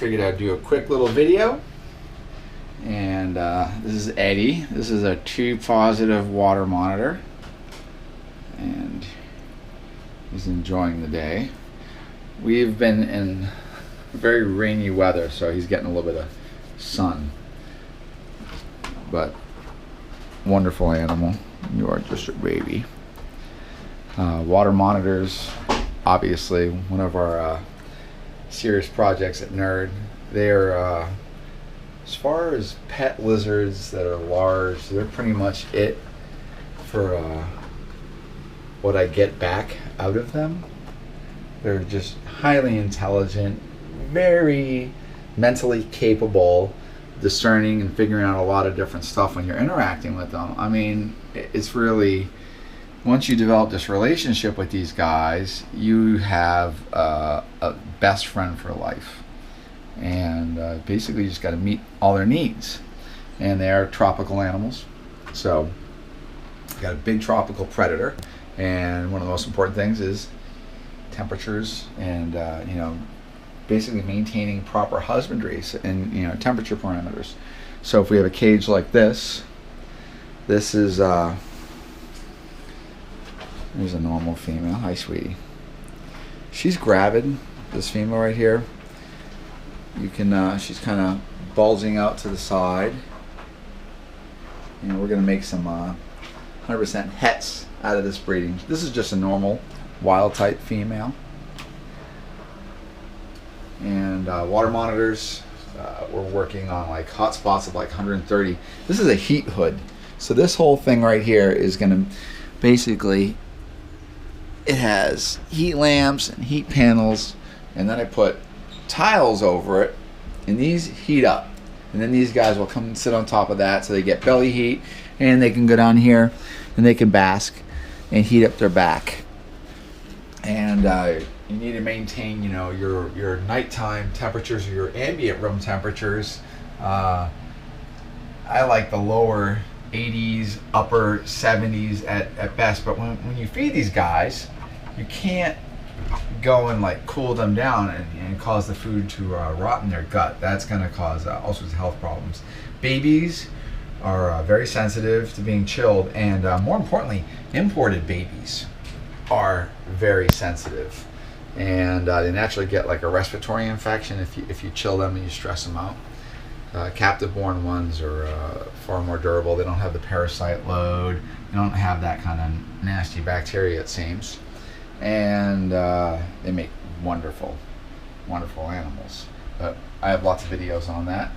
figured I'd do a quick little video. And this is Eddie. This is a 2 positive water monitor. And he's enjoying the day. We've been in very rainy weather, so he's getting a little bit of sun. But wonderful animal. You are just a baby. Water monitors, obviously one of our serious projects at Nerd. They're as far as pet lizards that are large, they're pretty much it for what I get back out of them. They're just highly intelligent, very mentally capable, discerning and figuring out a lot of different stuff when you're interacting with them. I mean, it's really, once you develop this relationship with these guys, you have a best friend for life. And basically you just got to meet all their needs. And they are tropical animals. So you got a big tropical predator, and one of the most important things is temperatures and you know, basically maintaining proper husbandry and, you know, temperature parameters. So if we have a cage like this, this is there's a normal female. Hi, sweetie. She's gravid. This female right here. You can. She's kind of bulging out to the side. And we're gonna make some 100% hets out of this breeding. This is just a normal wild type female. And water monitors. We're working on like hot spots of like 130. This is a heat hood. So this whole thing right here is gonna basically. It has heat lamps and heat panels, and then I put tiles over it, and these heat up, and then these guys will come and sit on top of that, so they get belly heat, and they can go down here and they can bask and heat up their back. And you need to maintain, you know, your nighttime temperatures or your ambient room temperatures. I like the lower 80s, upper 70s at best, but when you feed these guys, you can't go and like cool them down and cause the food to rot in their gut. That's going to cause all sorts of health problems. Babies are very sensitive to being chilled, and more importantly, imported babies are very sensitive, and they naturally get like a respiratory infection if you chill them and you stress them out. Captive born ones are far more durable. They don't have the parasite load. They don't have that kind of nasty bacteria, it seems. And they make wonderful, wonderful animals. But I have lots of videos on that.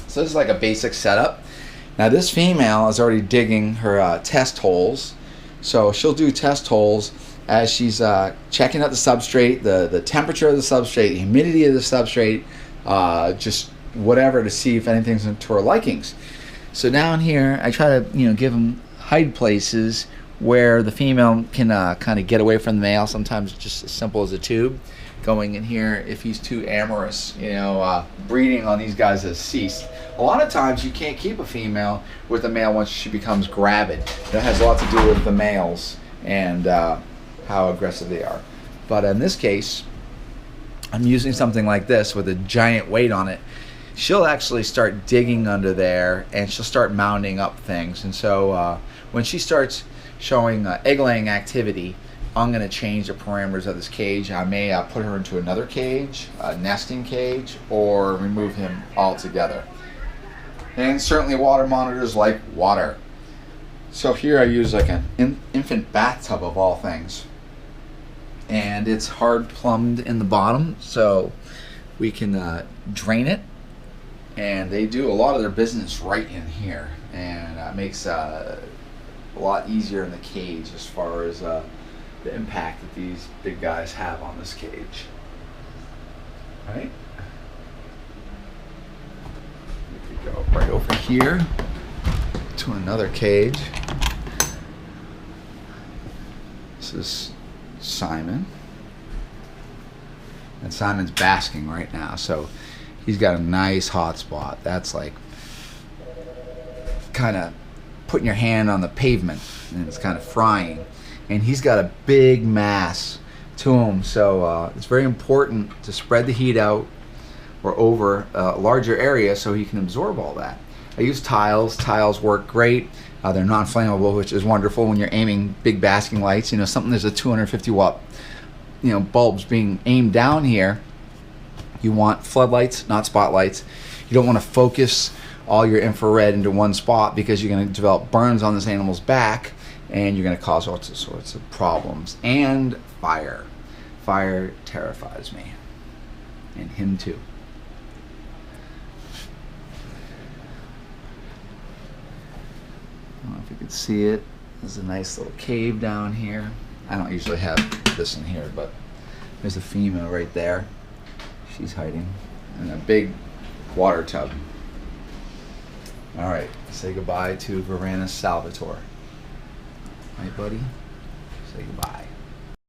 So this is like a basic setup. Now this female is already digging her test holes. So she'll do test holes as she's checking out the substrate, the temperature of the substrate, the humidity of the substrate, just whatever, to see if anything's to her likings. So down here I try to, you know, give them hide places where the female can kind of get away from the male. Sometimes just as simple as a tube going in here if he's too amorous. You know, breeding on these guys has ceased. A lot of times you can't keep a female with a male once she becomes gravid. That has a lot to do with the males and how aggressive they are. But in this case, I'm using something like this with a giant weight on it. She'll actually start digging under there, and she'll start mounding up things. And so when she starts showing egg-laying activity, I'm going to change the parameters of this cage. I may put her into another cage, a nesting cage, or remove him altogether. And certainly water monitors like water. So here I use like an infant bathtub of all things. And it's hard plumbed in the bottom, so we can drain it. And they do a lot of their business right in here, and it makes a lot easier in the cage as far as the impact that these big guys have on this cage. Right? We could go right over here to another cage. This is Simon, and Simon's basking right now, so he's got a nice hot spot. That's like kind of putting your hand on the pavement, and it's kind of frying. And he's got a big mass to him, so it's very important to spread the heat out or over a larger area so he can absorb all that. I use tiles. Tiles work great. They're non-flammable, which is wonderful when you're aiming big basking lights. You know, something there's a 250 watt, you know, bulbs being aimed down here. You want floodlights, not spotlights. You don't want to focus all your infrared into one spot because you're going to develop burns on this animal's back and you're going to cause all sorts of problems. And fire. Fire terrifies me. And him too. I don't know if you can see it. There's a nice little cave down here. I don't usually have this in here, but there's a female right there. She's hiding. And a big water tub. Alright, say goodbye to Varanus Salvatore. Alright, buddy? Say goodbye.